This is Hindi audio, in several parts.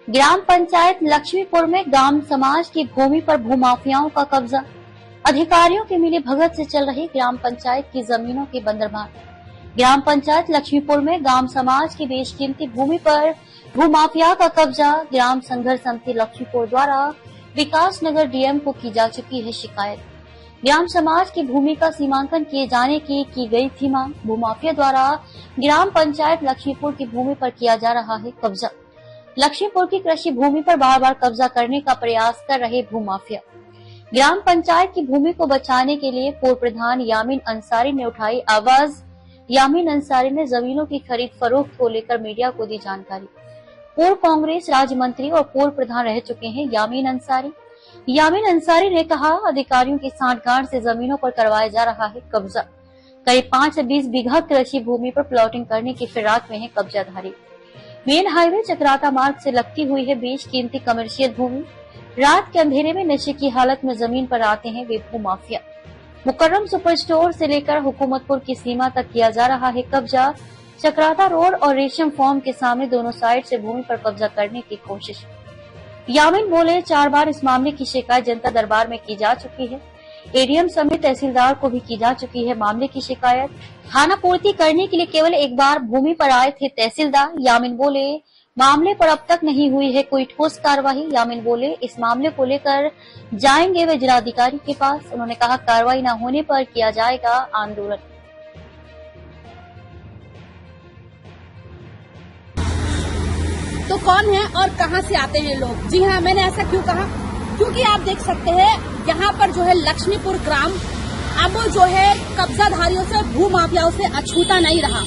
ग्राम पंचायत लक्ष्मीपुर में गांव समाज की भूमि पर भूमाफियाओं का कब्जा। अधिकारियों की मिली भगत से चल रही ग्राम पंचायत की जमीनों की बंदरबांट। ग्राम पंचायत लक्ष्मीपुर में गांव समाज की बेशकीमती भूमि पर भूमाफिया का कब्जा। ग्राम संघर्ष समिति लक्ष्मीपुर द्वारा विकास नगर डीएम को की जा चुकी है शिकायत। ग्राम समाज की भूमि का सीमांकन किए जाने की गई थी मांग। भूमाफिया द्वारा ग्राम पंचायत लक्ष्मीपुर की भूमि पर किया जा रहा है कब्जा। लक्ष्मीपुर की कृषि भूमि पर बार बार कब्जा करने का प्रयास कर रहे भूमाफिया। ग्राम पंचायत की भूमि को बचाने के लिए पूर्व प्रधान यामीन अंसारी ने उठाई आवाज। यामीन अंसारी ने जमीनों की खरीद फरोख्त को लेकर मीडिया को दी जानकारी। पूर्व कांग्रेस राज्य मंत्री और पूर्व प्रधान रह चुके हैं यामीन अंसारी। यामीन अंसारी ने कहा, अधिकारियों की सांठगांठ से जमीनों पर करवाया जा रहा है कब्जा। करीब 5 से 20 बीघा कृषि भूमि पर प्लॉटिंग करने की फिराक में है कब्जाधारी। मेन हाईवे चक्राता मार्ग से लगती हुई है बेशकीमती कमर्शियल भूमि। रात के अंधेरे में नशे की हालत में जमीन पर आते हैं वे भूमाफिया। मुकर्रम सुपर स्टोर से लेकर हुकूमतपुर की सीमा तक किया जा रहा है कब्जा। चक्राता रोड और रेशम फार्म के सामने दोनों साइड से भूमि पर कब्जा करने की कोशिश। यामीन बोले, 4 बार इस मामले की शिकायत जनता दरबार में की जा चुकी है। एडीएम समेत तहसीलदार को भी की जा चुकी है मामले की शिकायत। खाना पूर्ति करने के लिए केवल एक बार भूमि पर आए थे तहसीलदार। यामीन बोले, मामले पर अब तक नहीं हुई है कोई ठोस कार्रवाई। यामीन बोले, इस मामले को लेकर जाएंगे वे जिलाधिकारी के पास। उन्होंने कहा, कार्रवाई न होने पर किया जाएगा आंदोलन। तो कौन है और कहां से आते हैं लोग? जी हाँ, मैंने ऐसा क्यों कहा? क्योंकि आप देख सकते हैं यहाँ पर जो है लक्ष्मीपुर ग्राम अब जो है कब्जाधारियों से भूमाफियाओं से अछूता नहीं रहा।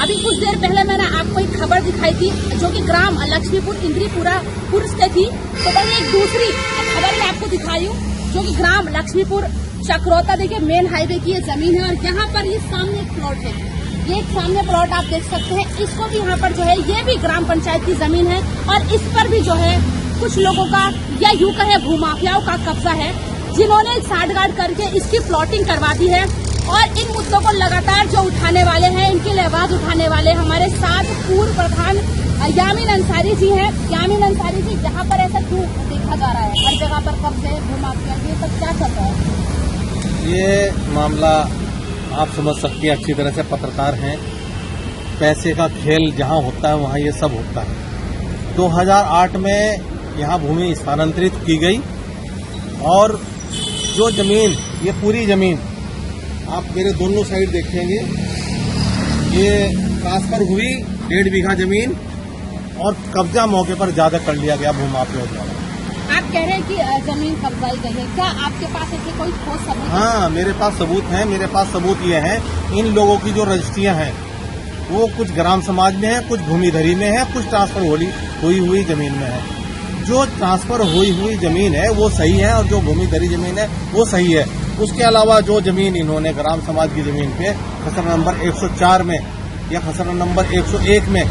अभी कुछ देर पहले मैंने आपको एक खबर दिखाई थी जो कि ग्राम लक्ष्मीपुर इंद्रीपुर से थी। तो वही एक दूसरी खबर मैं आपको दिखाई हूँ जो कि ग्राम लक्ष्मीपुर चक्रोता, देखिए मेन हाईवे की ये जमीन है और यहाँ पर ये सामने एक प्लॉट है। ये एक सामने प्लॉट आप देख सकते हैं, इसको भी यहाँ पर जो है ये भी ग्राम पंचायत की जमीन है और इस पर भी जो है कुछ लोगों का या यूं कहे भूमाफियाओं का कब्जा है, जिन्होंने सांठगांठ करके इसकी प्लॉटिंग करवा दी है। और इन मुद्दों को लगातार जो उठाने वाले हैं, इनके लिए आवाज उठाने वाले हमारे साथ पूर्व प्रधान यामीन अंसारी जी हैं। यामीन अंसारी जी, यहाँ पर ऐसा क्यों देखा जा रहा है? हर जगह पर कब्जे, भूमाफिया, ये सब क्या चल रहा है? ये मामला आप समझ सकते हैं अच्छी तरह से, पत्रकार हैं। पैसे का खेल जहां होता है वहां ये सब होता है। 2008 में यहाँ भूमि स्थानांतरित की गई और जो जमीन, ये पूरी जमीन आप मेरे दोनों साइड देखेंगे, ये ट्रांसफर हुई 1.5 बीघा जमीन और कब्जा मौके पर ज्यादा कर लिया गया भूमाफियों द्वारा। आप कह रहे हैं कि जमीन कब्जाई गई है, क्या आपके पास ऐसे कोई ठोस सबूत? हाँ, मेरे पास सबूत हैं। मेरे पास सबूत ये है, इन लोगों की जो रजिस्ट्रियां हैं वो कुछ ग्राम समाज में है, कुछ भूमिधरी में है, कुछ ट्रांसफर हुई हुई जमीन में है। जो ट्रांसफर हुई जमीन है वो सही है और जो भूमिधरी जमीन है वो सही है। उसके अलावा जो जमीन इन्होंने ग्राम समाज की जमीन पे खसरा नंबर 104 में या खसरा नंबर 101 में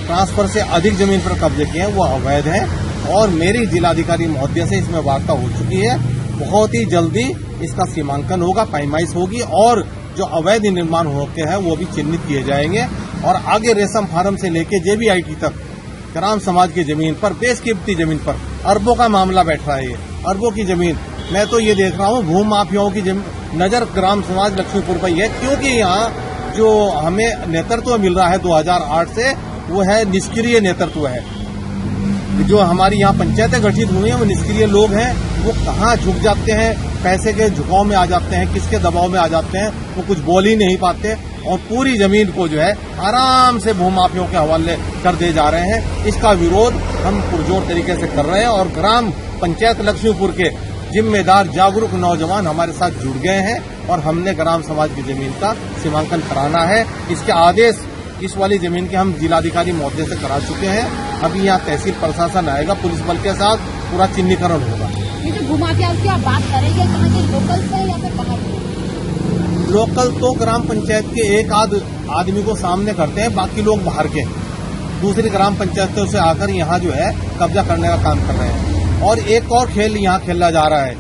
ट्रांसफर से अधिक जमीन पर कब्जे किए हैं वो अवैध है और मेरी जिलाधिकारी महोदय से इसमें वार्ता हो चुकी है। बहुत ही जल्दी इसका सीमांकन होगा, पैमाइश होगी और जो अवैध निर्माण होते हैं वो भी चिन्हित किए जाएंगे और आगे रेशम फार्म से लेके JBIT तक ग्राम समाज की जमीन पर, बेशकीमती जमीन पर अरबों का मामला बैठ रहा है। ये अरबों की जमीन, मैं तो ये देख रहा हूँ भूमाफियाओं की नजर ग्राम समाज लक्ष्मीपुर पर ही है, क्योंकि यहाँ जो हमें नेतृत्व मिल रहा है 2008 से वो है निष्क्रिय नेतृत्व है। जो हमारी यहाँ पंचायतें गठित हुई हैं वो निष्क्रिय लोग हैं। वो कहाँ झुक जाते हैं, पैसे के झुकाव में आ जाते हैं, किसके दबाव में आ जाते हैं, वो कुछ बोल ही नहीं पाते और पूरी जमीन को जो है आराम से भूमाफियों के हवाले कर दे जा रहे हैं। इसका विरोध हम पुरजोर तरीके से कर रहे हैं और ग्राम पंचायत लक्ष्मीपुर के जिम्मेदार जागरूक नौजवान हमारे साथ जुड़ गए हैं और हमने ग्राम समाज की जमीन का सीमांकन कराना है। इसके आदेश इस वाली जमीन के हम जिलाधिकारी महोदय से करा चुके हैं। अभी यहाँ तहसील प्रशासन आएगा, पुलिस बल के साथ पूरा चिन्हीकरण होगा। ये जो भूमाफिया की आप बात करेंगे, कहाँ के लोकल से या फिर बाहर के? लोकल तो ग्राम पंचायत के एक आध आदमी को सामने करते हैं, बाकी लोग बाहर के दूसरी ग्राम पंचायतों से आकर यहाँ जो है कब्जा करने का काम कर रहे हैं। और एक और खेल यहाँ खेला जा रहा है,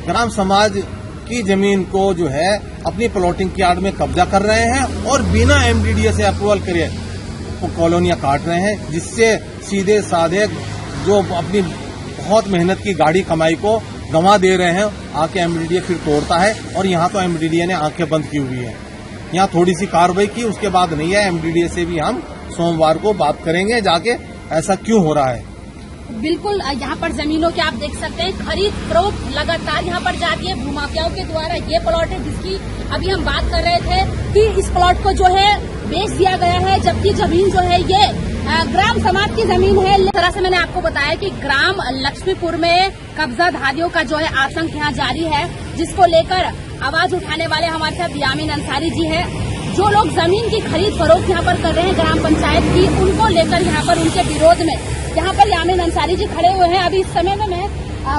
ग्राम समाज की जमीन को जो है अपनी प्लॉटिंग की आड़ में कब्जा कर रहे हैं और बिना MDDA से अप्रूवल करे वो कॉलोनियां काट रहे हैं, जिससे सीधे साधे जो अपनी बहुत मेहनत की गाड़ी कमाई को गंवा दे रहे हैं, आके एमडीडीए फिर तोड़ता है। और यहाँ तो एमडीडीए ने आंखें बंद की हुई है। यहाँ थोड़ी सी कार्रवाई की, उसके बाद नहीं है। एमडीडीए से भी हम सोमवार को बात करेंगे जाके, ऐसा क्यों हो रहा है। बिल्कुल, यहाँ पर जमीनों के आप देख सकते हैं खरीद फरोख्त लगातार यहाँ पर जाती है भूमाफियाओं के द्वारा। ये प्लॉट है जिसकी अभी हम बात कर रहे थे कि इस प्लॉट को जो है बेच दिया गया है, जबकि जमीन जो है ये ग्राम समाज की जमीन है। इस तरह से मैंने आपको बताया कि ग्राम लक्ष्मीपुर में कब्जाधारियों का जो है आतंक यहाँ जारी है, जिसको लेकर आवाज उठाने वाले हमारे साथ यामीन अंसारी जी है। जो लोग जमीन की खरीद फरोख्त यहाँ पर कर रहे हैं ग्राम पंचायत की, उनको लेकर यहाँ पर उनके विरोध में यहाँ पर यामीन अंसारी जी खड़े हुए हैं। अभी इस समय में मैं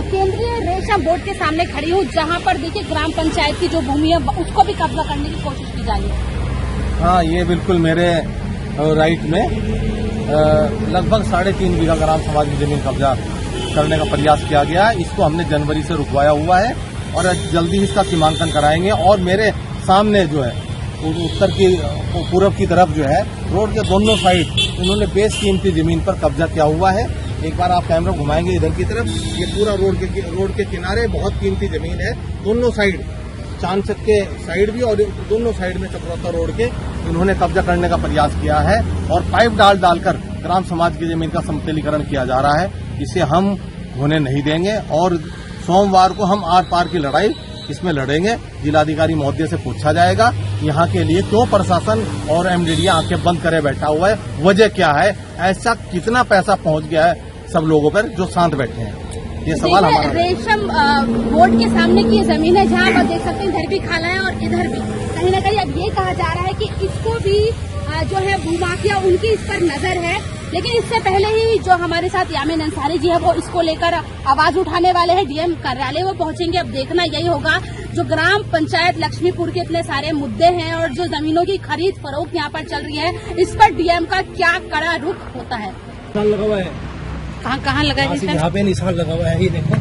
केंद्रीय रेशम बोर्ड के सामने खड़ी हूँ, जहाँ पर देखिए ग्राम पंचायत की जो भूमि है उसको भी कब्जा करने की कोशिश की जा रही है। हाँ, ये बिल्कुल मेरे राइट में लगभग 3.5 बीघा ग्राम समाज की जमीन कब्जा करने का प्रयास किया गया है। इसको हमने जनवरी से रुकवाया हुआ है और जल्दी ही इसका सीमांकन कराएंगे। और मेरे सामने जो है उत्तर की पूरब की तरफ जो है रोड के दोनों साइड उन्होंने बेशकीमती जमीन पर कब्जा किया हुआ है। एक बार आप कैमरा घुमाएंगे इधर की तरफ, ये पूरा रोड के किनारे बहुत कीमती जमीन है। दोनों साइड, चांदचक के साइड भी और दोनों साइड में चक्रौता रोड के इन्होंने कब्जा करने का प्रयास किया है और पाइप डालकर ग्राम समाज की जमीन का समतलीकरण किया जा रहा है। इसे हम होने नहीं देंगे और सोमवार को हम आर पार की लड़ाई इसमें लड़ेंगे। जिलाधिकारी महोदय से पूछा जाएगा यहाँ के लिए क्यों प्रशासन और एमडीडीए आंखें बंद करे बैठा हुआ है, वजह क्या है, ऐसा कितना पैसा पहुंच गया है सब लोगों पर जो शांत बैठे हैं। ये सवाल हमारा रेशम बोर्ड के सामने की ये जमीन है, जहाँ आप देख सकते हैं इधर भी खाला है और इधर भी कहीं न कहीं अब ये कहा जा रहा है कि इसको भी जो है भूमाफिया उनकी इस पर नजर है। लेकिन इससे पहले ही जो हमारे साथ यामीन अंसारी जी है वो इसको लेकर आवाज उठाने वाले हैं, डीएम कार्यालय वो पहुंचेंगे। अब देखना यही होगा, जो ग्राम पंचायत लक्ष्मीपुर के इतने सारे मुद्दे हैं और जो जमीनों की खरीद फरोख्त यहाँ पर चल रही है, इस पर डीएम का क्या कड़ा रुख होता है। लगा हुआ है, कहाँ लगा है? यहाँ पे निशान लगा हुआ है, ये देखो,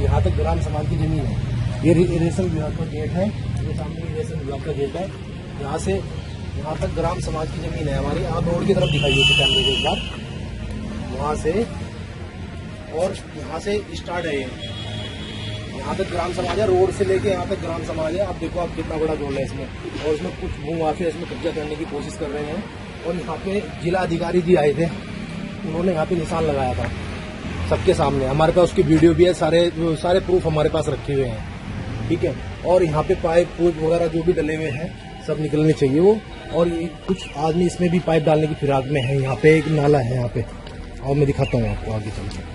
यहाँ तक ग्राम समाज की जमीन है। ये रेशम विभाग का गेट है, ये सामने रेशम विभाग का गेट है। यहाँ से यहाँ तक ग्राम समाज की जमीन है हमारी। आप रोड की तरफ दिखाइए कैमरे के एक बार, वहाँ से और यहाँ से स्टार्ट है। ये यहाँ तक ग्राम समाज है, रोड से लेके यहाँ तक ग्राम समाज है। आप देखो आप कितना बड़ा जोड़ है इसमें, और इसमें कुछ भूमाफिया इसमें कब्जा करने की कोशिश कर रहे हैं। और यहाँ पे जिला अधिकारी जी आए थे, उन्होंने यहाँ पे निशान लगाया था सबके सामने। हमारे पास उसकी वीडियो भी है, सारे प्रूफ हमारे पास रखे हुए हैं, ठीक है। और यहाँ पे पाइप वगैरह जो भी डले हुए हैं सब निकलने चाहिए वो। और ये कुछ आदमी इसमें भी पाइप डालने की फिराक में है। यहाँ पे एक नाला है यहाँ पे, और मैं दिखाता हूँ आपको आगे चल के।